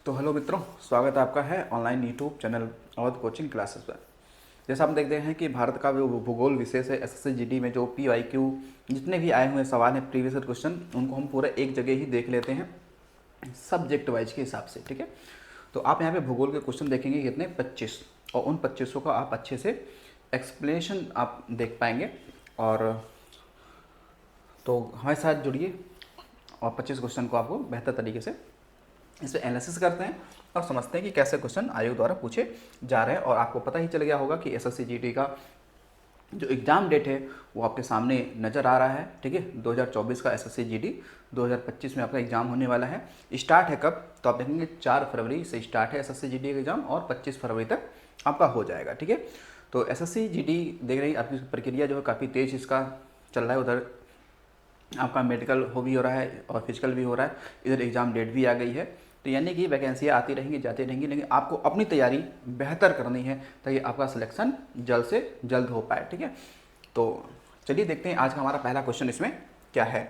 तो हेलो मित्रों, स्वागत आपका है online YouTube channel Awadh coaching classes पर। जैसा हम देखते हैं कि भारत का जो भूगोल विशेष है एसएससी जीडी में जो पीवाईक्यू जितने भी आए हुए सवाल हैं प्रीवियस क्वेश्चन, उनको हम पूरा एक जगह ही देख लेते हैं सब्जेक्ट वाइज के हिसाब से। ठीक है, तो आप यहाँ पे भूगोल के क्वेश्चन देखेंगे कितने 25, और उन 25 का आप अच्छे से एक्सप्लेनेशन आप देख पाएंगे। और तो हमारे साथ जुड़िए और 25 क्वेश्चन को आपको बेहतर तरीके से इस पर एनालिसिस करते हैं और समझते हैं कि कैसे क्वेश्चन आयोग द्वारा पूछे जा रहे हैं। और आपको पता ही चल गया होगा कि एसएससी जीडी का जो एग्ज़ाम डेट है वो आपके सामने नज़र आ रहा है। ठीक है, 2024 का एसएससी जीडी 2025 में आपका एग्ज़ाम होने वाला है। स्टार्ट है कब, तो आप देखेंगे 4 फरवरी से स्टार्ट है एसएससी जीडी का एग्ज़ाम और 25 फरवरी तक आपका हो जाएगा। ठीक है, तो एसएससी जीडी देख रही आपकी प्रक्रिया जो है काफ़ी तेज़ इसका चल रहा है। उधर आपका मेडिकल हो भी हो रहा है और फिजिकल भी हो रहा है, इधर एग्ज़ाम डेट भी आ गई है। तो यानी कि वैकेंसियाँ आती रहेंगी जाती रहेंगी, लेकिन आपको अपनी तैयारी बेहतर करनी है ताकि आपका सिलेक्शन जल्द से जल्द हो पाए। ठीक है, तो चलिए देखते हैं आज का हमारा पहला क्वेश्चन इसमें क्या है।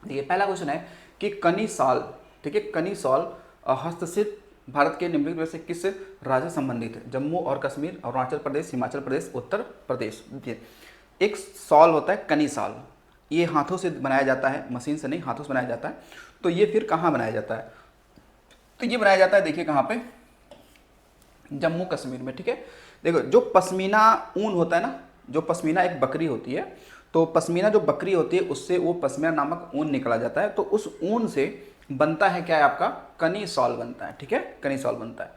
देखिए पहला क्वेश्चन है कि कनिसॉल, ठीक है, कनिसॉल हस्तशिल्प भारत के निम्नलिखित में से किस राज्य से संबंधित है? जम्मू और कश्मीर, अरुणाचल प्रदेश, हिमाचल प्रदेश, उत्तर प्रदेश। एक सॉल होता है कनिसॉल, ये हाथों से बनाया जाता है, मशीन से नहीं, हाथों से बनाया जाता है। तो ये फिर कहाँ बनाया जाता है? तो ये बनाया जाता है, देखिए कहाँ पे, जम्मू कश्मीर में। ठीक है, देखो जो पश्मीना ऊन होता है ना, जो पश्मीना एक बकरी होती है, तो पश्मीना जो बकरी होती है उससे वो पश्मीना नामक ऊन निकला जाता है। तो उस ऊन से बनता है क्या है आपका कनिसॉल बनता है। ठीक है, कनिसॉल बनता है।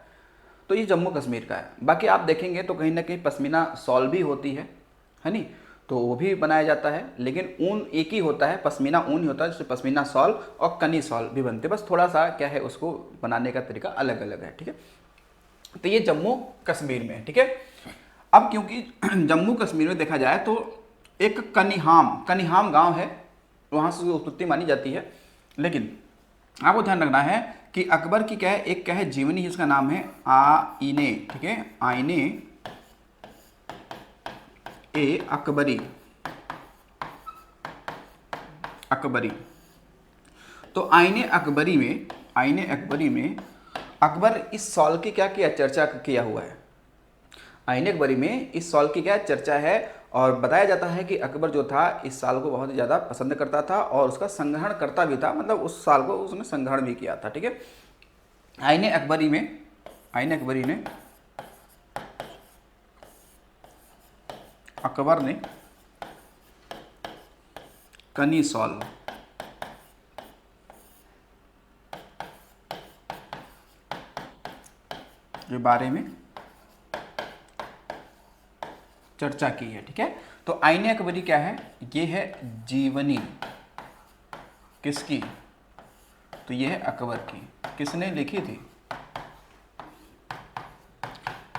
तो ये जम्मू कश्मीर का है। बाकी आप देखेंगे तो कहीं ना कहीं पश्मीना सॉल भी होती है नहीं, तो वो भी बनाया जाता है, लेकिन ऊन एक ही होता है, पश्मीना ऊन ही होता है, जिससे पश्मीना सॉल और कनी सॉल भी बनते हैं, बस थोड़ा सा क्या है उसको बनाने का तरीका अलग अलग है। ठीक है, तो ये जम्मू कश्मीर में है। ठीक है, अब क्योंकि जम्मू कश्मीर में देखा जाए तो एक कनिहाम गांव है, वहाँ से उत्पत्ति मानी जाती है। लेकिन आपको ध्यान रखना है कि अकबर की क्या है, एक क्या है जीवनी, जिसका नाम है आईने। ठीक है, आईने ए अकबरी, अकबरी। तो आईने अकबरी में अकबर इस सॉल की क्या किया, चर्चा किया हुआ है। आईने अकबरी में इस सॉल की क्या चर्चा है, और बताया जाता है कि अकबर जो था इस साल को बहुत ही ज़्यादा पसंद करता था और उसका संग्रहण करता भी था, मतलब उस साल को उसने संग्रहण भी किया था। ठीक है, आईने अकबरी में अकबर ने कनिसॉल के बारे में चर्चा की है। ठीक है, तो आईने अकबरी क्या है, ये है जीवनी किसकी, तो ये है अकबर की। किसने लिखी थी?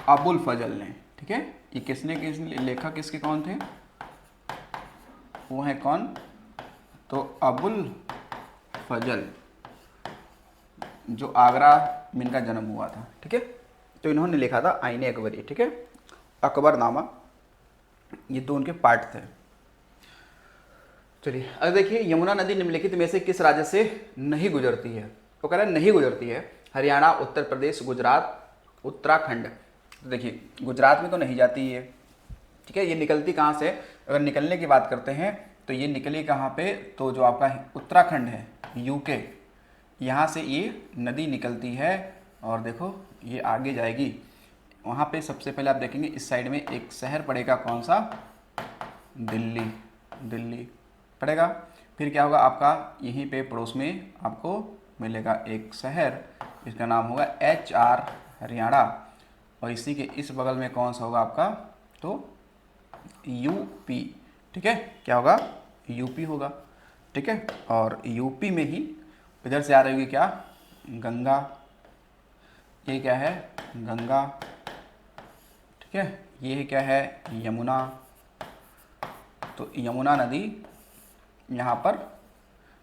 अबुल फजल ने। ठीक है, ये किसने लेखक किसके कौन थे, वो है कौन, तो अबुल फजल, जो आगरा में इनका जन्म हुआ था। ठीक है, तो इन्होंने लिखा था आईने अकबरी। ठीक है, अकबरनामा, ये दो उनके पार्ट थे। चलिए अब देखिए, यमुना नदी निम्नलिखित में से किस राज्य से नहीं गुजरती है? तो कह रहा है नहीं गुजरती है। हरियाणा, उत्तर प्रदेश, गुजरात, उत्तराखंड। तो देखिए गुजरात में तो नहीं जाती है। ठीक है, ये निकलती कहाँ से, अगर निकलने की बात करते हैं तो ये निकली कहाँ पे, तो जो आपका उत्तराखंड है, यूके, यहाँ से ये नदी निकलती है और देखो ये आगे जाएगी। वहाँ पे सबसे पहले आप देखेंगे इस साइड में एक शहर पड़ेगा, कौन सा, दिल्ली पड़ेगा। फिर क्या होगा आपका, यहीं पे पड़ोस में आपको मिलेगा एक शहर, इसका नाम होगा HR, हरियाणा। और इसी के इस बगल में कौन सा होगा आपका, तो UP। ठीक है, क्या होगा, UP होगा। ठीक है, और UP में ही इधर से आ रही होगी क्या, गंगा, ये क्या है, गंगा। ठीक है, ये क्या है, यमुना। तो यमुना नदी यहाँ पर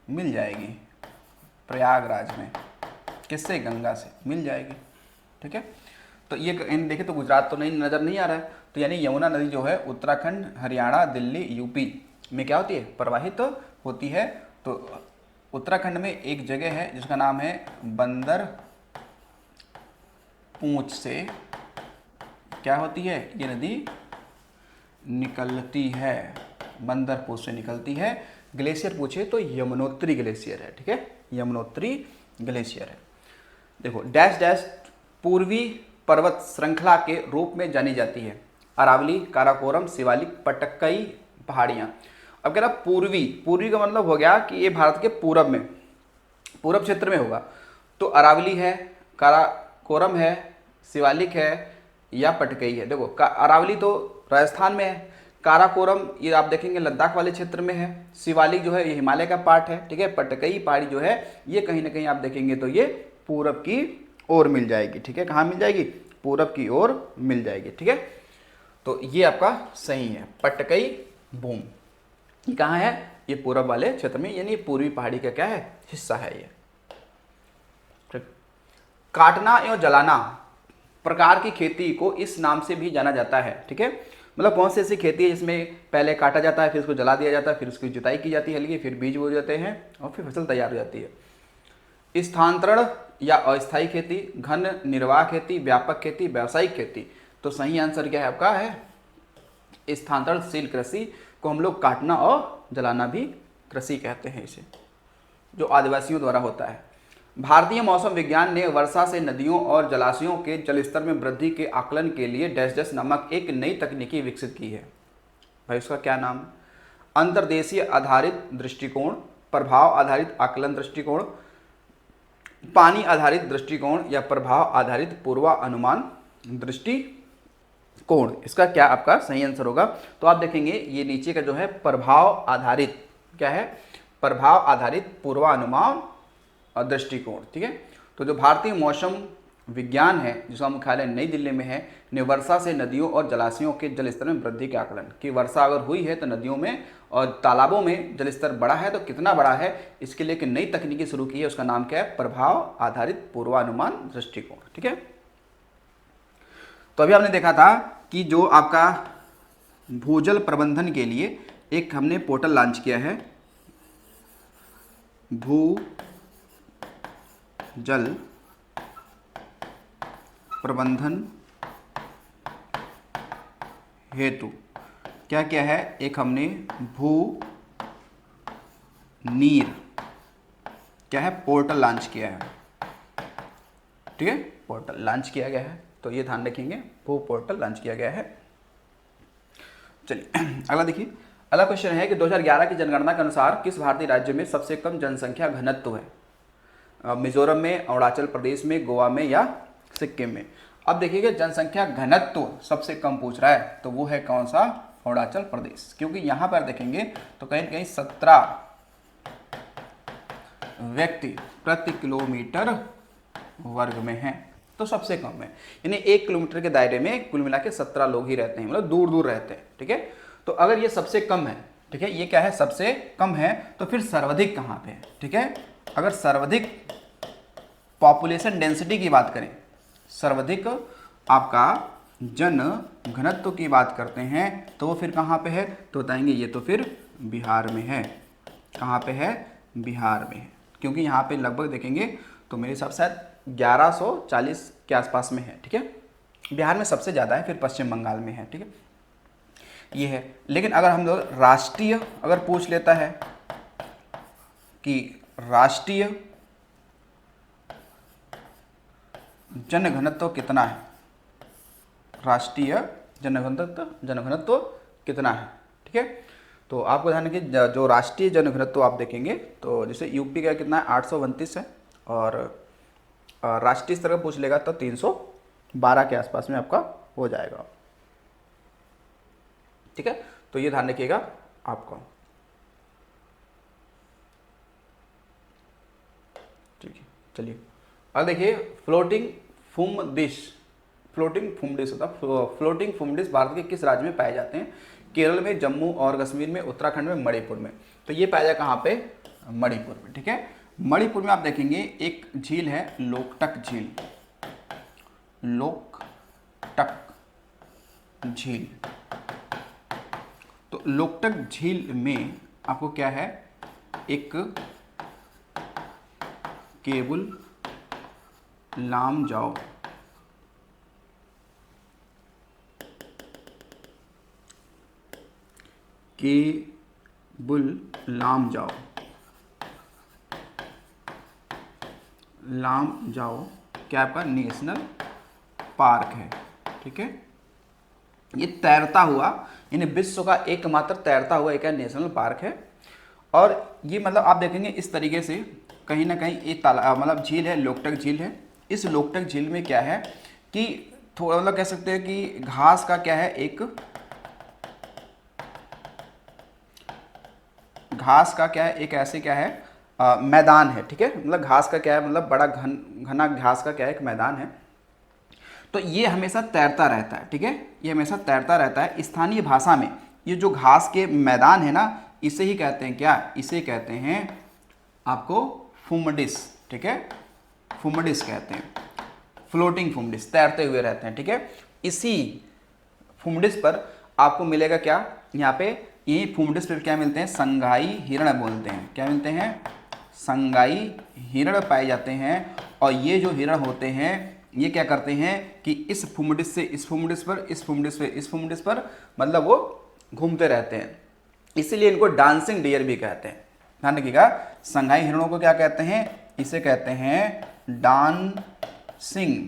मिल जाएगी प्रयागराज में, किससे, गंगा से मिल जाएगी। ठीक है, तो ये देखें तो गुजरात तो नहीं नज़र नहीं आ रहा है, तो यानी यमुना नदी जो है उत्तराखंड, हरियाणा, दिल्ली, UP में क्या होती है, प्रवाहित होती है। तो उत्तराखंड में एक जगह है जिसका नाम है बंदर पूंछ से क्या होती है, ये नदी निकलती है, बंदर पूंछ से निकलती है। ग्लेशियर पूछे तो यमुनोत्री ग्लेशियर है, ठीक है, यमुनोत्री ग्लेशियर है। देखो डैश डैश पूर्वी पर्वत श्रृंखला के रूप में जानी जाती है, अरावली, काराकोरम, शिवालिक, पटकई पहाड़ियाँ। अब कह रहा पूर्वी, पूर्वी का मतलब हो गया कि ये भारत के पूरब में, पूरब क्षेत्र में होगा, तो अरावली है, काराकोरम है, शिवालिक है या पटकई है। देखो अरावली तो राजस्थान में है, काराकोरम ये आप देखेंगे लद्दाख वाले क्षेत्र में है, शिवालिक जो है ये हिमालय का पार्ट है, ठीक है, पटकई पहाड़ी जो है ये कहीं ना कहीं आप देखेंगे तो ये पूरब की ओर मिल जाएगी, ठीक है, कहाँ मिल जाएगी, पूरब की ओर मिल जाएगी, ठीक है। तो ये आपका सही है, पटकई बूम ये कहाँ है, ये पूरब वाले क्षेत्र में, यानी पूर्वी पहाड़ी का क्या है, हिस्सा है ये। काटना एवं जलाना प्रकार की खेती को इस नाम से भी जाना जाता है, ठीक है, मतलब कौन सी ऐसी खेती है जिसमें पहले काटा जाता है, फिर उसको जला दिया जाता है, फिर उसकी जुताई की जाती है हल्की, फिर बीज बो जाते हैं और फिर फसल तैयार हो जाती है। स्थानांतरण या अस्थायी खेती, घन निर्वाह खेती, व्यापक खेती, व्यावसायिक खेती। तो सही आंसर क्या है आपका, है स्थानांतरणशील कृषि को हम लोग काटना और जलाना भी कृषि कहते हैं इसे, जो आदिवासियों द्वारा होता है। भारतीय मौसम विज्ञान ने वर्षा से नदियों और जलाशयों के जलस्तर में वृद्धि के आकलन के लिए डैश डैश नामक एक नई तकनीकी विकसित की है। भाई उसका क्या नाम, अंतर्देशीय आधारित दृष्टिकोण, प्रभाव आधारित आकलन दृष्टिकोण, पानी आधारित दृष्टिकोण या प्रभाव आधारित पूर्वानुमान दृष्टिकोण। इसका क्या आपका सही आंसर होगा, तो आप देखेंगे ये नीचे का जो है प्रभाव आधारित, क्या है, प्रभाव आधारित पूर्वानुमान दृष्टिकोण, ठीक है। तो जो भारतीय मौसम विज्ञान है जिसका मुख्यालय नई दिल्ली में है, ने वर्षा से नदियों और जलाशयों के जलस्तर में वृद्धि के आकलन, कि वर्षा अगर हुई है तो नदियों में और तालाबों में जलस्तर बढ़ा है तो कितना बढ़ा है, इसके लिए एक नई तकनीकी शुरू की है, उसका नाम क्या है, प्रभाव आधारित पूर्वानुमान दृष्टिकोण, ठीक है। तो अभी आपने देखा था कि जो आपका भूजल प्रबंधन के लिए एक हमने पोर्टल लॉन्च किया है, भू जल प्रबंधन हेतु क्या क्या है, एक हमने भू नीर क्या है पोर्टल लॉन्च किया है, ठीक है, पोर्टल लॉन्च किया गया है, तो ये ध्यान रखेंगे, भू पोर्टल लॉन्च किया गया है। चलिए अगला देखिए, अगला क्वेश्चन है कि 2011 की जनगणना के अनुसार किस भारतीय राज्य में सबसे कम जनसंख्या घनत्व है, मिजोरम में, अरुणाचल प्रदेश में, गोवा में या सिक्किम में। अब देखिएगा जनसंख्या घनत्व सबसे कम पूछ रहा है, तो वो है कौन सा, अरुणाचल प्रदेश, क्योंकि यहां पर देखेंगे तो कहीं कहीं 17 व्यक्ति प्रति किलोमीटर वर्ग में है, तो सबसे कम है, यानी 1 किलोमीटर के दायरे में कुल मिला के 17 लोग ही रहते हैं, मतलब दूर दूर रहते हैं, ठीक है। तो अगर ये सबसे कम है, ठीक है, ये क्या है, सबसे कम है, तो फिर सर्वाधिक कहाँ पे है, ठीक है। अगर सर्वाधिक पॉपुलेशन डेंसिटी की बात करें, सर्वाधिक आपका जन घनत्व की बात करते हैं, तो वो फिर कहाँ पे है, तो बताएंगे ये तो फिर बिहार में है, कहाँ पे है, बिहार में है, क्योंकि यहाँ पे लगभग देखेंगे तो मेरे हिसाब से शायद 1140 के आसपास में है, ठीक है, बिहार में सबसे ज़्यादा है, फिर पश्चिम बंगाल में है, ठीक है, ये है। लेकिन अगर हम लोग राष्ट्रीय अगर पूछ लेता है कि राष्ट्रीय जनघनत्व कितना है, राष्ट्रीय जनघनत्व कितना है, ठीक है, तो आपको ध्यान रखिए जो राष्ट्रीय जनघनत्व आप देखेंगे तो जैसे यूपी का कितना है, 829 है, और राष्ट्रीय स्तर का पूछ लेगा तो 312 के आसपास में आपका हो जाएगा, ठीक है। तो ये ध्यान रखिएगा आपको, ठीक है। चलिए अब देखिए फ्लोटिंग फूम डिश, फ्लोटिंग फूम डिश होता है, फ्लोटिंग फूम डिश भारत के किस राज्य में पाए जाते हैं, केरल में, जम्मू और कश्मीर में, उत्तराखंड में, मणिपुर में। तो ये पाया जाए कहाँ पे, मणिपुर में, ठीक है। मणिपुर में आप देखेंगे एक झील है लोकटक झील, लोकटक झील, तो लोकटक झील में आपको क्या है, एक केबुल लामजाओ केबुल लामजाओ क्या आपका नेशनल पार्क है। ठीक है, ये तैरता हुआ, यानी विश्व का एकमात्र तैरता हुआ एक नेशनल पार्क है। और ये मतलब आप देखेंगे इस तरीके से कहीं ना कहीं एक तालाब मतलब झील है, लोकटक झील है। इस लोकटक झील में क्या है कि थोड़ा मतलब कह सकते हैं कि घास का क्या है, घास का क्या है एक ऐसे क्या है मैदान है। ठीक है, मतलब घास का क्या है, मतलब बड़ा घना घास का क्या है एक मैदान है। तो ये हमेशा तैरता रहता है। ठीक है, ये हमेशा तैरता रहता है। स्थानीय भाषा में ये जो घास के मैदान है ना, इसे ही कहते हैं क्या, इसे कहते हैं आपको फुमडिस। ठीक है, फुमडिस कहते हैं, फ्लोटिंग फुमडिस, तैरते हुए रहते हैं। ठीक है, इसी फुमडिस पर आपको मिलेगा क्या, यहाँ पे यही फुमडिस पर क्या मिलते हैं, संगाई हिरण बोलते हैं। क्या मिलते हैं, संगाई हिरण पाए जाते हैं। और ये जो हिरण होते हैं ये क्या करते हैं कि इस फुमडिस से इस फुमडिस पर, इस फुमडिस पे इस फुमडिस पर, मतलब वो घूमते रहते हैं। इसीलिए इनको डांसिंग डियर भी कहते हैं। ध्यान रखिएगा, संघाई हिरणों को क्या कहते हैं, इसे कहते हैं डांसिंग।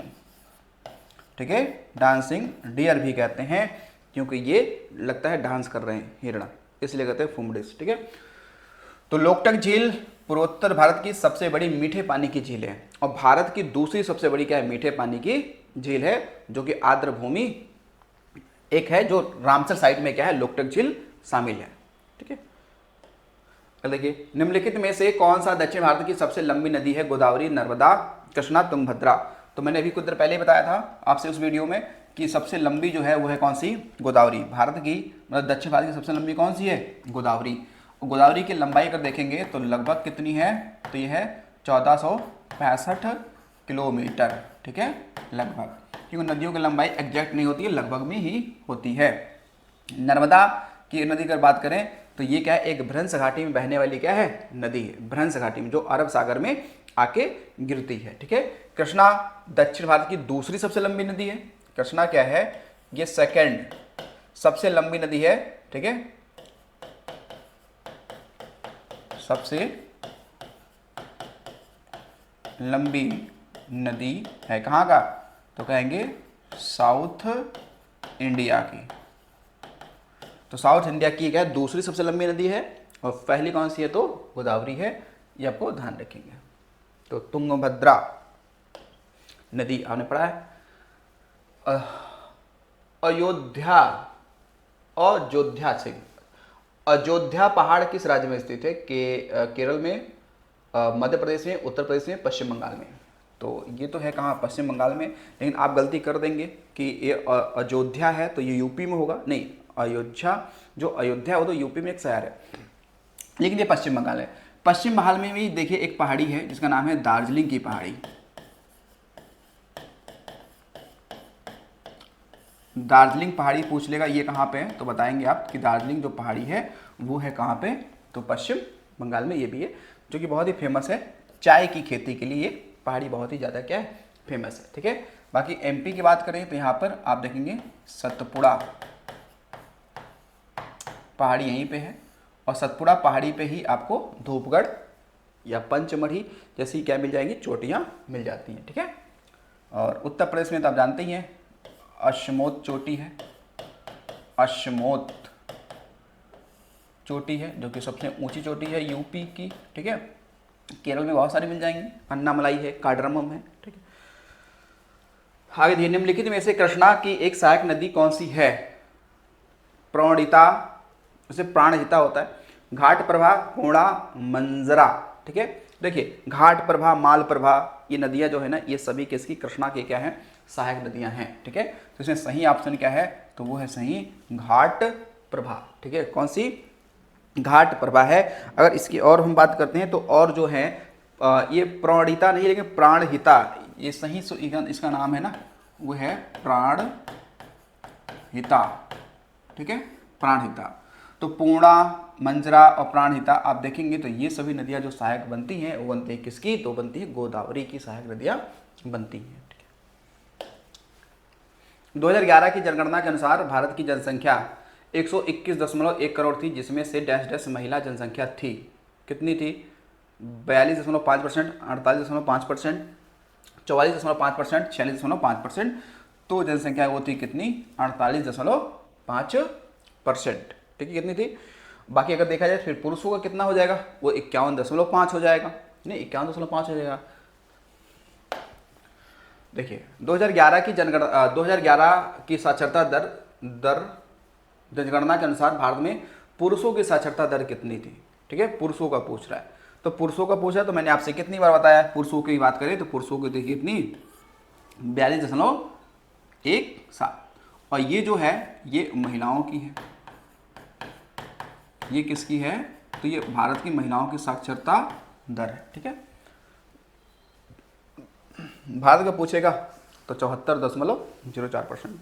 ठीक है, डांसिंग डियर भी कहते हैं, क्योंकि ये लगता है डांस कर रहे हैं हिरण, इसलिए कहते हैं फुमडिस। ठीक है, तो लोकटक झील पूर्वोत्तर भारत की सबसे बड़ी मीठे पानी की झील है और भारत की दूसरी सबसे बड़ी क्या है, मीठे पानी की झील है, जो कि आर्द्र भूमि एक है, जो रामसर साइट में क्या है, लोकटक झील शामिल है। ठीक है, देखिए निम्नलिखित में से कौन सा दक्षिण भारत की सबसे लंबी नदी है, गोदावरी, नर्मदा, कृष्णा, तुंगभद्रा। तो मैंने अभी कुछ देर पहले बताया था आपसे उस वीडियो में कि सबसे लंबी जो है वो है कौन सी, गोदावरी। भारत की मतलब दक्षिण भारत की सबसे लंबी कौन सी है, गोदावरी। गोदावरी की लंबाई अगर देखेंगे तो लगभग कितनी है, तो ये है 1465 किलोमीटर। ठीक है, लगभग, क्योंकि नदियों की लंबाई एग्जैक्ट नहीं होती है, लगभग में ही होती है। नर्मदा की नदी की अगर बात करें तो ये क्या है, एक भ्रंश घाटी में बहने वाली क्या है, नदी है, भ्रंश घाटी में, जो अरब सागर में आके गिरती है। ठीक है, कृष्णा दक्षिण भारत की दूसरी सबसे लंबी नदी है। कृष्णा क्या है, ये सेकंड सबसे लंबी नदी है। ठीक है, सबसे लंबी नदी है कहाँ का, तो कहेंगे साउथ इंडिया की। तो साउथ इंडिया की क्या दूसरी सबसे लंबी नदी है, और पहली कौन सी है, तो गोदावरी है। ये आपको ध्यान रखेंगे। तो तुंगभद्रा नदी आपने पढ़ा है। अयोध्या, अयोध्या से, अयोध्या पहाड़ किस राज्य में स्थित है, केरल में, मध्य प्रदेश में, उत्तर प्रदेश में, पश्चिम बंगाल में। तो ये तो है कहाँ, पश्चिम बंगाल में। लेकिन आप गलती कर देंगे कि ये अयोध्या है तो ये यूपी में होगा, नहीं, अयोध्या, जो अयोध्या वो तो यूपी में एक शहर है, लेकिन ये पश्चिम बंगाल है। पश्चिम बंगाल में भी देखिए एक पहाड़ी है जिसका नाम है दार्जिलिंग की पहाड़ी। दार्जिलिंग पहाड़ी पूछ लेगा ये कहाँ पे है, तो बताएंगे आप कि दार्जिलिंग जो पहाड़ी है वो है कहाँ पे, तो पश्चिम बंगाल में। ये भी है जो कि बहुत ही फेमस है चाय की खेती के लिए, ये पहाड़ी बहुत ही ज़्यादा क्या है, फेमस है। ठीक है, बाकी एमपी की बात करें तो यहाँ पर आप देखेंगे सतपुड़ा पहाड़ी यहीं पे है, और सतपुड़ा पहाड़ी पे ही आपको धूपगढ़ या पंचमढ़ी जैसी क्या मिल जाएंगी, चोटियाँ मिल जाती हैं। ठीक है, और उत्तर प्रदेश में तो आप जानते ही हैं अश्मोत चोटी है, अश्मोत चोटी है जो कि सबसे ऊंची चोटी है यूपी की। ठीक है, केरल में बहुत सारी मिल जाएंगी, अन्नामलाई है, कार्डरमम है। ठीक है, आगे देखिए निम्नलिखित में से कृष्णा की एक सहायक नदी कौन सी है, प्रणिता, उसे प्राणहिता होता है, घाट प्रभा, पूर्णा, मंजरा। ठीक है, देखिए घाट प्रभा, माल प्रभा, ये नदियां जो है ना, ये सभी किसकी, कृष्णा के क्या है, सहायक नदियां हैं। ठीक है, तो इसमें सही ऑप्शन क्या है, तो वो है सही घाट प्रभा। ठीक है, कौन सी, घाट प्रभा है। अगर इसकी और हम बात करते हैं तो और जो है ये प्रणिता नहीं लेकिन प्राणहिता, ये सही इसका नाम है ना, वो है प्राणहिता। ठीक है, प्राणहिता। तो पूर्णा, मंजरा और प्राणहिता आप देखेंगे तो ये सभी नदियां जो सहायक बनती हैं वो बनती है किसकी, तो बनती है गोदावरी की सहायक नदियां बनती हैं। 2011 की जनगणना के अनुसार भारत की जनसंख्या 121.1 करोड़ थी, जिसमें से डैश डैश महिला जनसंख्या थी। कितनी थी? 42.5%, 48.5%, 44.5%, 46.5%। तो जनसंख्या वो थी कितनी? 48.5%। ठीक है, कितनी थी? बाकी अगर देखा जाए फिर पुरुषों का कितना हो जाएगा? वो 51.5 हो जाएगा, नहीं 51.5 हो जाएगा। देखिए 2011 की जनगणना 2011 की साक्षरता दर जनगणना के अनुसार भारत में पुरुषों की साक्षरता दर कितनी थी? ठीक है, पुरुषों का पूछ रहा है, तो पुरुषों का पूछा तो मैंने आपसे कितनी बार बताया, पुरुषों की बात करें तो पुरुषों की देखिए कितनी? 42.17। और ये जो है ये महिलाओं की है। ये किसकी है? तो ये भारत की महिलाओं की साक्षरता दर है। ठीक है, भारत का पूछेगा तो 74.04%।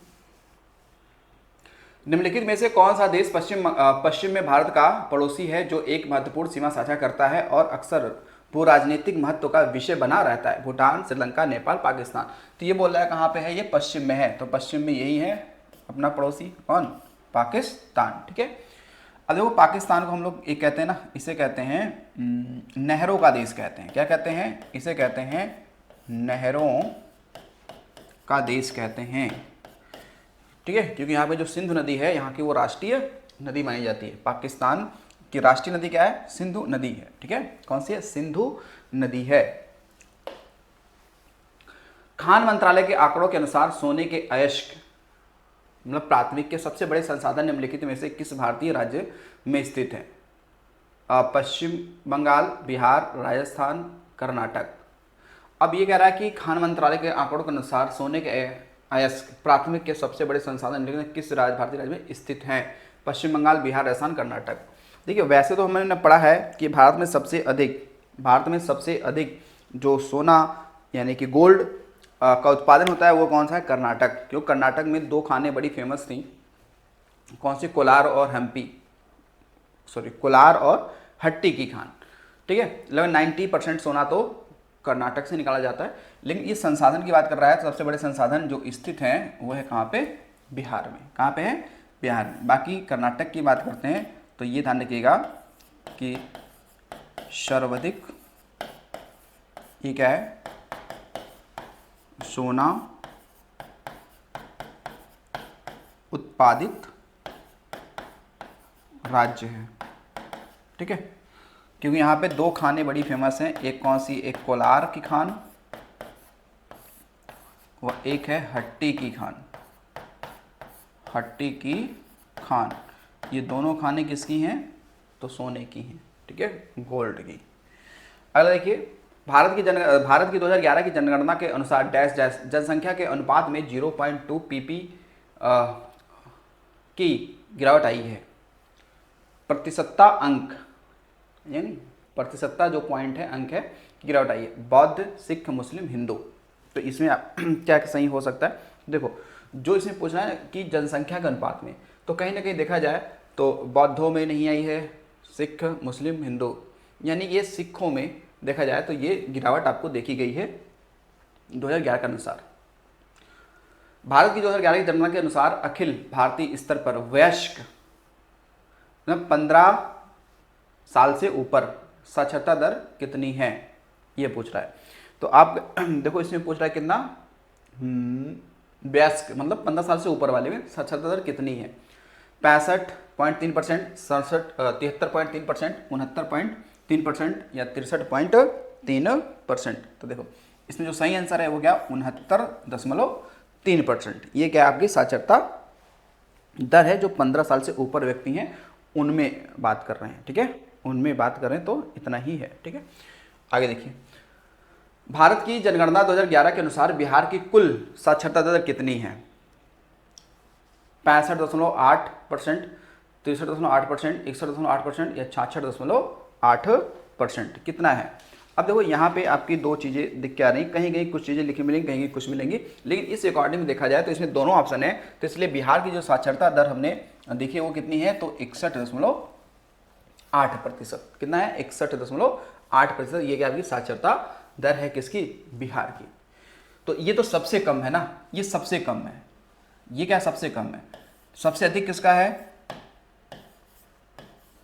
निम्नलिखित में से कौन सा देश पश्चिम में भारत का पड़ोसी है जो एक महत्वपूर्ण सीमा साझा करता है और अक्सर भू राजनीतिक महत्व का विषय बना रहता है? भूटान, श्रीलंका, नेपाल, पाकिस्तान। तो ये बोल रहा है कहाँ पे है? ये पश्चिम में है, तो पश्चिम में यही है अपना पड़ोसी, कौन? पाकिस्तान। ठीक है, अब देखो पाकिस्तान को हम लोग एक कहते हैं ना, इसे कहते हैं नहरों का देश कहते हैं। क्या कहते हैं? इसे कहते हैं नहरों का देश कहते हैं। ठीक है, क्योंकि यहाँ पे जो सिंधु नदी है यहाँ की वो राष्ट्रीय नदी मानी जाती है। पाकिस्तान की राष्ट्रीय नदी क्या है? सिंधु नदी है। ठीक है, कौन सी है? सिंधु नदी है। खान मंत्रालय के आंकड़ों के अनुसार सोने के अयस्क मतलब प्राथमिक के सबसे बड़े संसाधन निम्नलिखित में से किस भारतीय राज्य में स्थित है? पश्चिम बंगाल, बिहार, राजस्थान, कर्नाटक। अब ये कह रहा है कि खान मंत्रालय के आंकड़ों के अनुसार सोने के अयस्क प्राथमिक के सबसे बड़े संसाधन किस भारतीय राज्य में स्थित हैं? पश्चिम बंगाल, बिहार, राजस्थान, कर्नाटक। देखिए वैसे तो हमने पढ़ा है कि भारत में सबसे अधिक जो सोना यानी कि गोल्ड का उत्पादन होता है वो कौन सा है? कर्नाटक। क्योंकि कर्नाटक में दो खानें बड़ी फेमस थी, कौन सी? कोलार और हट्टी की खान। ठीक है, लगभग 90% सोना तो कर्नाटक से निकाला जाता है। लेकिन इस संसाधन की बात कर रहा है तो सबसे बड़े संसाधन जो स्थित हैं वो है कहाँ पे? बिहार में। कहाँ पे है? बिहार में। बाकी कर्नाटक की बात करते हैं तो ये ध्यान रखिएगा कि सर्वाधिक ये क्या है? सोना उत्पादित राज्य है। ठीक है, क्योंकि यहाँ पे दो खानें बड़ी फेमस हैं, एक कौन सी? एक कोलार की खान और एक है हट्टी की खान। हट्टी की खान, ये दोनों खानें किसकी हैं? तो सोने की हैं। ठीक है, गोल्ड की। अगला देखिए भारत की 2011 की जनगणना के अनुसार डैश डैश जनसंख्या के अनुपात में 0.2 pp की गिरावट आई है। प्रतिशतता अंक यानी प्रतिशतता जो पॉइंट है, अंक है, गिरावट आई है। बौद्ध, सिख, मुस्लिम, हिंदू। तो इसमें क्या सही हो सकता है? देखो जो इसमें पूछना है कि जनसंख्या के अनुपात में, तो कहीं ना कहीं देखा जाए तो बौद्धों में नहीं आई है, सिख, मुस्लिम, हिंदू, यानी ये सिखों में देखा जाए तो ये गिरावट आपको देखी गई है 2011 के अनुसार। भारत की 2011 की जनगणना के अनुसार अखिल भारतीय स्तर पर वयस्क 15 साल से ऊपर साक्षरता दर कितनी है? ये पूछ रहा है। तो आप देखो इसमें पूछ रहा है कितना? वयस्क मतलब 15 साल से ऊपर वाले में साक्षरता दर कितनी है? 65.3%, 73.3%, 69.3% या 63.3%। तो देखो इसमें जो सही आंसर है वो क्या? 69.3%। ये क्या आपकी साक्षरता दर है जो 15 साल से ऊपर व्यक्ति हैं उनमें बात कर रहे हैं। ठीक है, उनमें बात करें तो इतना ही है। ठीक है, आगे देखिए भारत की जनगणना 2011 के अनुसार बिहार की कुल साक्षरता दर कितनी है? 65.8%, 63.8%, 61.8% या 66.8%। कितना है? अब देखो यहाँ पे आपकी दो चीज़ें दिख के आ रही, कहीं कहीं कुछ चीज़ें लिखी मिलेंगी, कहीं कुछ मिलेंगी, लेकिन इस अकॉर्डिंग देखा जाए तो इसमें दोनों ऑप्शन है। तो इसलिए बिहार की जो साक्षरता दर हमने देखी वो कितनी है? तो 61.8%। कितना है? 61.8%। ये क्या आपकी साक्षरता दर है किसकी? बिहार की। तो ये तो सबसे कम है ना, ये सबसे कम है। ये क्या सबसे कम है? सबसे अधिक किसका है?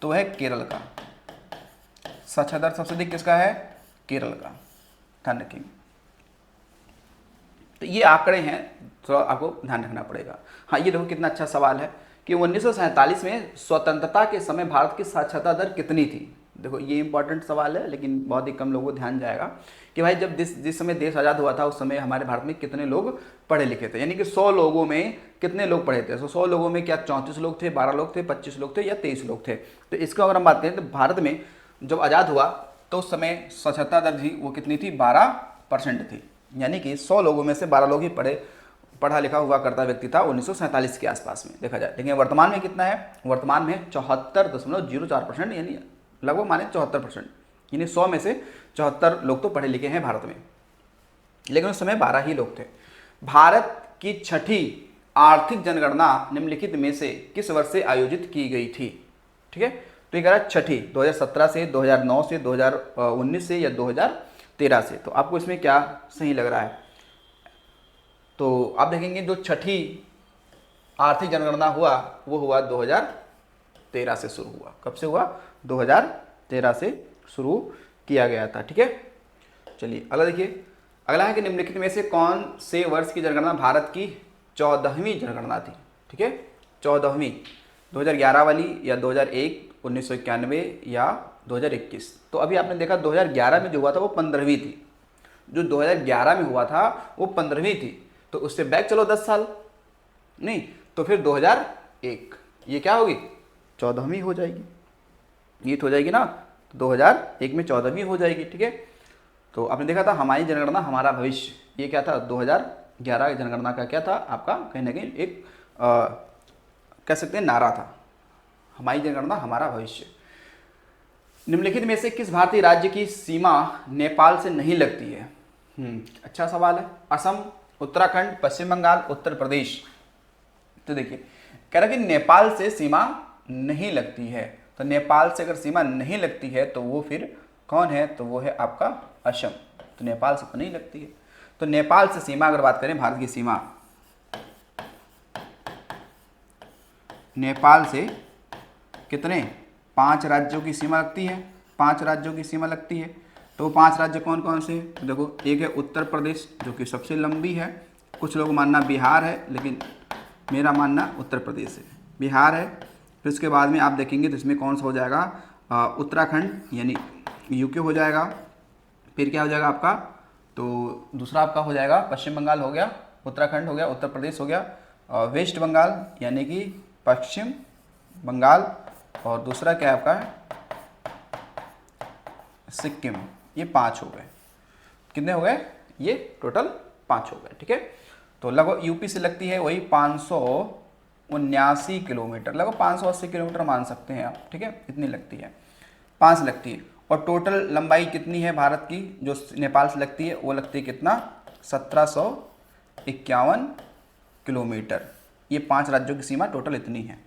तो है केरल का। साक्षरता दर सबसे अधिक किसका है? केरल का। ध्यान रखेंगे। तो ये आंकड़े हैं, थोड़ा आपको ध्यान रखना पड़ेगा। हाँ, ये देखो कितना अच्छा सवाल है कि 1947 में स्वतंत्रता के समय भारत की साक्षरता दर कितनी थी। देखो ये इंपॉर्टेंट सवाल है, लेकिन बहुत ही कम लोगों को ध्यान जाएगा कि भाई जब जिस समय देश आज़ाद हुआ था उस समय हमारे भारत में कितने लोग पढ़े लिखे थे, यानी कि 100 लोगों में कितने लोग पढ़े थे। तो 100 लोगों में क्या 34 लोग थे, 12 लोग थे, 25 लोग थे या 23 लोग थे। तो इसका अगर हम बात करें तो भारत में जब आज़ाद हुआ तो उस समय साक्षरता दर थी वो कितनी थी? 12% थी, यानी कि 100 लोगों में से 12 लोग ही पढ़ा लिखा हुआ करता व्यक्ति था 1947 के आसपास में देखा जाए। लेकिन वर्तमान में कितना है? वर्तमान में 74.04%, यानी लगभग माने 74%, यानी 100 में से 74 लोग तो पढ़े लिखे हैं भारत में, लेकिन उस समय 12 ही लोग थे। भारत की छठी आर्थिक जनगणना निम्नलिखित में से किस वर्ष से आयोजित की गई थी? ठीक है, तो ये कह रहा है छठी, 2017 से, 2009 से, 2019 से या 2013 से। तो आपको इसमें क्या सही लग रहा है? तो आप देखेंगे जो छठी आर्थिक जनगणना हुआ वो हुआ 2013 से शुरू हुआ। कब से हुआ? 2013 से शुरू किया गया था। ठीक है, चलिए अगला देखिए। अगला है कि निम्नलिखित में से कौन से वर्ष की जनगणना भारत की 14वीं जनगणना थी? ठीक है, 14वीं, 2011 वाली या 2001, 1991 या 2021। तो अभी आपने देखा 2011 में जो हुआ था वो 15वीं थी, जो 2011 में हुआ था वो 15वीं थी। तो उससे बैक चलो 10 साल, नहीं तो फिर 2001, ये क्या होगी? 14वीं हो जाएगी, ये तो हो जाएगी ना, 2001 में 14वीं हो जाएगी। ठीक है, तो आपने देखा था हमारी जनगणना हमारा भविष्य, ये क्या था? 2011 जनगणना का क्या था आपका? कहीं ना कहीं एक कह सकते हैं नारा था, हमारी जनगणना हमारा भविष्य। निम्नलिखित में से किस भारतीय राज्य की सीमा नेपाल से नहीं लगती है? अच्छा सवाल है। असम, उत्तराखंड, पश्चिम बंगाल, उत्तर प्रदेश। तो देखिए कह रहा है कि नेपाल से सीमा नहीं लगती है। तो नेपाल से अगर सीमा नहीं लगती है तो वो फिर कौन है? तो वो है आपका असम। तो नेपाल से तो नहीं लगती है। तो नेपाल से सीमा अगर बात करें, भारत की सीमा नेपाल से कितने? 5 राज्यों की सीमा लगती है, 5 राज्यों की सीमा लगती है। तो 5 राज्य कौन कौन से? तो देखो, एक है उत्तर प्रदेश जो कि सबसे लंबी है, कुछ लोग मानना बिहार है, लेकिन मेरा मानना उत्तर प्रदेश है। बिहार है, फिर उसके बाद में आप देखेंगे तो इसमें कौन सा हो जाएगा? उत्तराखंड यानी यूके हो जाएगा। फिर क्या हो जाएगा आपका? तो दूसरा आपका हो जाएगा पश्चिम बंगाल हो गया, उत्तराखंड हो गया, उत्तर प्रदेश हो गया, वेस्ट बंगाल यानी कि पश्चिम बंगाल, और दूसरा क्या आपका है? सिक्किम। ये 5 हो गए। कितने हो गए? ये टोटल 5 हो गए। ठीक है, तो लगभग यूपी से लगती है वही 579 किलोमीटर, लगभग 580 किलोमीटर मान सकते हैं आप। ठीक है, इतनी लगती है, 5 लगती है। और टोटल लंबाई कितनी है भारत की जो नेपाल से लगती है? वो लगती है कितना? 1751 किलोमीटर। ये 5 राज्यों की सीमा टोटल इतनी है।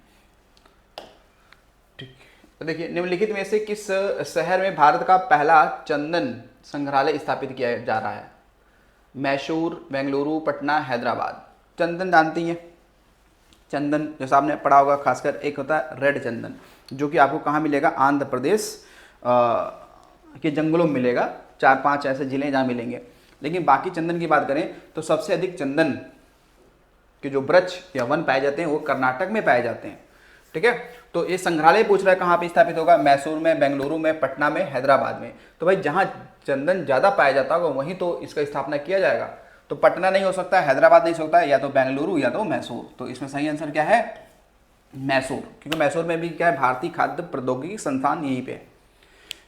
ठीक, तो देखिए निम्नलिखित में से किस शहर में भारत का पहला चंदन संग्रहालय स्थापित किया जा रहा है? मैसूर, बेंगलुरु, पटना, हैदराबाद। चंदन जानती हैं? चंदन जैसा आपने पढ़ा होगा, खासकर एक होता है रेड चंदन, जो कि आपको कहाँ मिलेगा? आंध्र प्रदेश के जंगलों में मिलेगा। 4-5 ऐसे जिले जहाँ मिलेंगे। लेकिन बाकी चंदन की बात करें तो सबसे अधिक चंदन के जो वृक्ष या वन पाए जाते हैं वो कर्नाटक में पाए जाते हैं। ठीक है, तो ये संग्रहालय पूछ रहा है कहाँ पे स्थापित होगा? मैसूर में, बेंगलुरु में, पटना में, हैदराबाद में। तो भाई जहाँ चंदन ज़्यादा पाया जाता होगा वहीं तो इसका स्थापना किया जाएगा। तो पटना नहीं हो सकता, हैदराबाद नहीं हो सकता, या तो बेंगलुरु या तो मैसूर। तो इसमें सही आंसर क्या है? मैसूर, क्योंकि मैसूर में भी क्या है? भारतीय खाद्य प्रौद्योगिकी संस्थान यहीं पे है।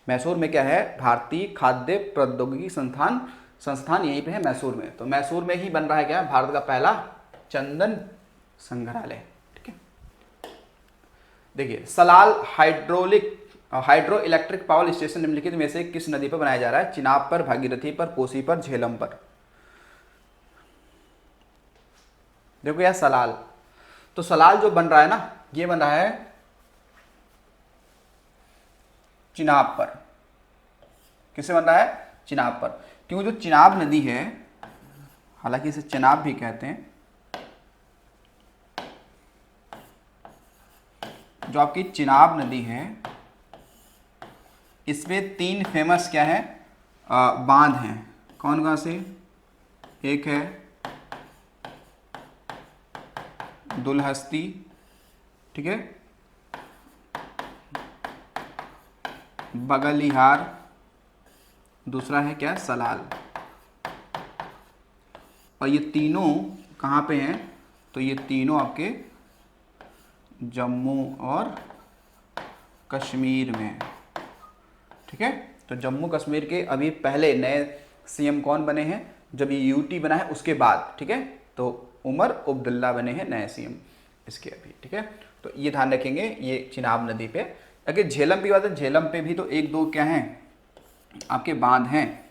मैसूर में क्या है? भारतीय खाद्य प्रौद्योगिकी संस्थान यहीं पे है मैसूर में। तो मैसूर में ही बन रहा है क्या? भारत का पहला चंदन संग्रहालय। ठीक है, देखिए Salal hydro electric power station निम्नलिखित में से किस नदी पर बनाया जा रहा है? चिनाब पर, भागीरथी पर, कोसी पर, झेलम पर। देखो यार सलाल, तो सलाल जो बन रहा है ना, ये बन रहा है चिनाब पर। किससे बन रहा है? चिनाब पर, क्योंकि जो चिनाब नदी है, हालांकि इसे चिनाब भी कहते हैं, जो आपकी चिनाब नदी है इसमें 3 फेमस क्या है बांध हैं। कौन कौन से? एक है दुलहस्ती, ठीक है, बगलिहार, दूसरा है क्या सलाल। और ये तीनों कहाँ पे हैं? तो ये तीनों आपके जम्मू और कश्मीर में, ठीक है। तो जम्मू कश्मीर के अभी पहले नए सीएम कौन बने हैं? जब ये यूटी बना है उसके बाद, ठीक है। तो उमर अब्दुल्ला बने हैं नए सीएम इसके अभी, ठीक है। तो ये ध्यान रखेंगे ये चिनाब नदी पे। अगर झेलम की बात है, झेलम पे भी तो 1-2 क्या हैं आपके बांध हैं।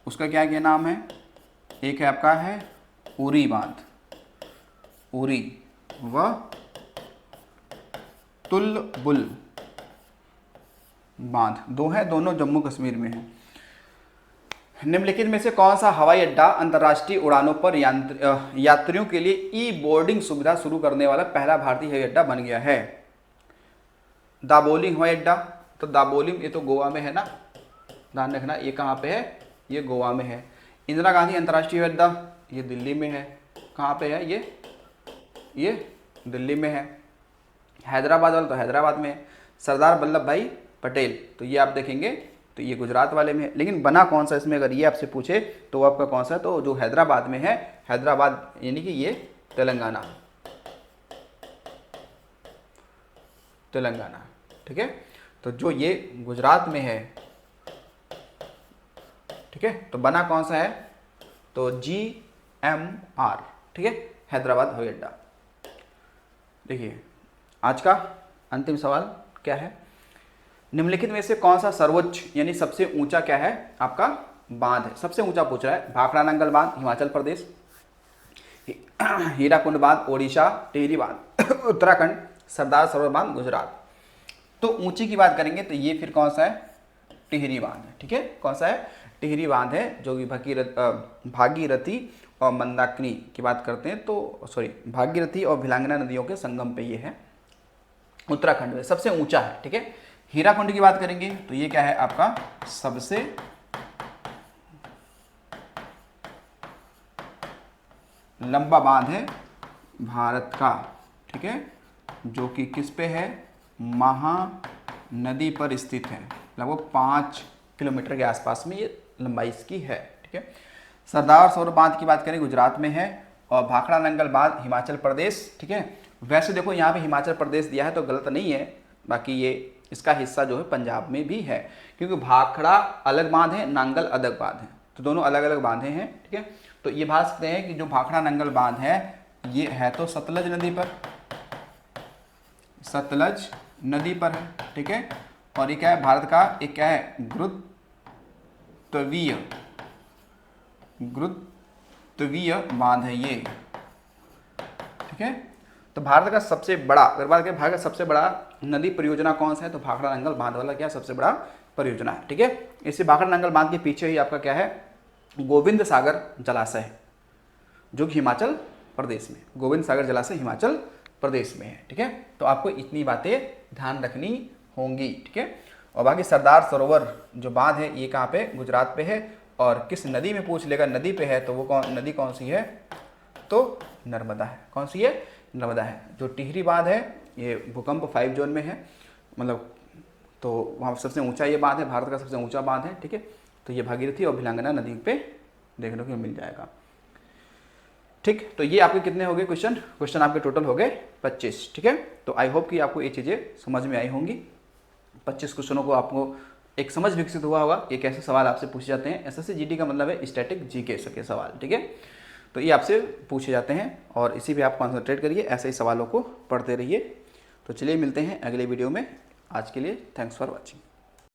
उसका क्या क्या नाम है? एक है आपका है उरी बांध, उरी व तुलबुल बांध, 2 है, दोनों जम्मू कश्मीर में है। निम्नलिखित में से कौन सा हवाई अड्डा अंतर्राष्ट्रीय उड़ानों पर यात्रियों के लिए ई बोर्डिंग सुविधा शुरू करने वाला पहला भारतीय हवाई अड्डा बन गया है? दाबोलिम हवाई अड्डा। तो दाबोलिम ये तो गोवा में है ना, ध्यान रखना। ये कहाँ पे है? ये गोवा में है। इंदिरा गांधी अंतर्राष्ट्रीय हवाई अड्डा ये दिल्ली में है। कहाँ पे है? ये दिल्ली में है। हैदराबाद वाला तो हैदराबाद में है। सरदार वल्लभ भाई पटेल तो ये आप देखेंगे तो ये गुजरात वाले में है। लेकिन बना कौन सा इसमें अगर ये आपसे पूछे तो आपका कौन सा? तो जो हैदराबाद में है, हैदराबाद यानी कि ये तेलंगाना, ठीक है। तो जो ये गुजरात में है, ठीक है, तो बना कौन सा है? तो GMR, ठीक है, हैदराबाद हवाई अड्डा। देखिए आज का अंतिम सवाल क्या है? निम्नलिखित में से कौन सा सर्वोच्च यानी सबसे ऊंचा क्या है आपका बांध है? सबसे ऊंचा पूछ रहा है। भाखड़ा नंगल बांध हिमाचल प्रदेश, हीराकुंड बांध ओडिशा, टिहरी बांध उत्तराखंड, सरदार सरोवर बांध गुजरात। तो ऊंची की बात करेंगे तो ये फिर कौन सा है? टिहरी बांध है, ठीक है। कौन सा है? टिहरी बांध है, जो कि भागीरथी और मंदाकिनी की बात करते हैं तो भागीरथी और भिलांगना नदियों के संगम पे ये है, उत्तराखंड में सबसे ऊंचा है, ठीक है। हीराकुंड की बात करेंगे तो ये क्या है आपका सबसे लंबा बांध है भारत का, ठीक है, जो कि किस पे है? महानदी पर स्थित है। लगभग 5 किलोमीटर के आसपास में ये लंबाई इसकी है, ठीक है। सरदार सरोवर बांध की बात करें गुजरात में है, और भाखड़ा नंगल बांध हिमाचल प्रदेश, ठीक है। वैसे देखो यहाँ पे हिमाचल प्रदेश दिया है तो गलत नहीं है, बाकी ये इसका हिस्सा जो है पंजाब में भी है, क्योंकि भाखड़ा अलग बांध है, नांगल अलग बांध है, तो दोनों अलग अलग बांधे हैं, ठीक है। तो ये बात सकते हैं कि जो भाखड़ा नंगल बांध है ये है तो सतलज नदी पर, सतलज नदी पर है, ठीक है। और ये क्या है? भारत का एक क्या है? गुरुत्वीय बांध है ये, ठीक है। तो भारत का सबसे बड़ा, अगर बात करें भारत का सबसे बड़ा नदी परियोजना कौन सा है तो भाखड़ा नंगल बांध वाला क्या सबसे बड़ा परियोजना है, ठीक है। इससे भाखड़ा नंगल बांध के पीछे ही आपका क्या है? गोविंद सागर जलाशय है, जो कि हिमाचल प्रदेश में, गोविंद सागर जलाशय हिमाचल प्रदेश में है, ठीक है। तो आपको इतनी बातें ध्यान रखनी होंगी, ठीक है। और बाकी सरदार सरोवर जो बांध है ये कहाँ पे? गुजरात पे है। और किस नदी में पूछ लेगा नदी पे है तो वो नदी कौन सी है? तो नर्मदा है। कौन सी है? नर्मदा है। जो टिहरी बांध है ये भूकंप 5 जोन में है, मतलब तो वहाँ सबसे ऊंचा ये बांध है, भारत का सबसे ऊंचा बांध है, ठीक है। तो ये भागीरथी और भिलांगना नदी पे देखने को मिल जाएगा, ठीक। तो ये आपके कितने हो गए क्वेश्चन आपके टोटल हो गए 25, ठीक है। तो आई होप कि आपको ये चीज़ें समझ में आई होंगी। 25 क्वेश्चनों को आपको एक समझ विकसित हुआ होगा ये कैसे सवाल आपसे पूछे जाते हैं। एसएससी जीडी का मतलब है स्टैटिक जीके के सवाल, ठीक है। तो ये आपसे पूछे जाते हैं और इसी पे आप कॉन्सेंट्रेट करिए, ऐसे ही सवालों को पढ़ते रहिए। तो चलिए मिलते हैं अगले वीडियो में। आज के लिए थैंक्स फॉर वॉचिंग।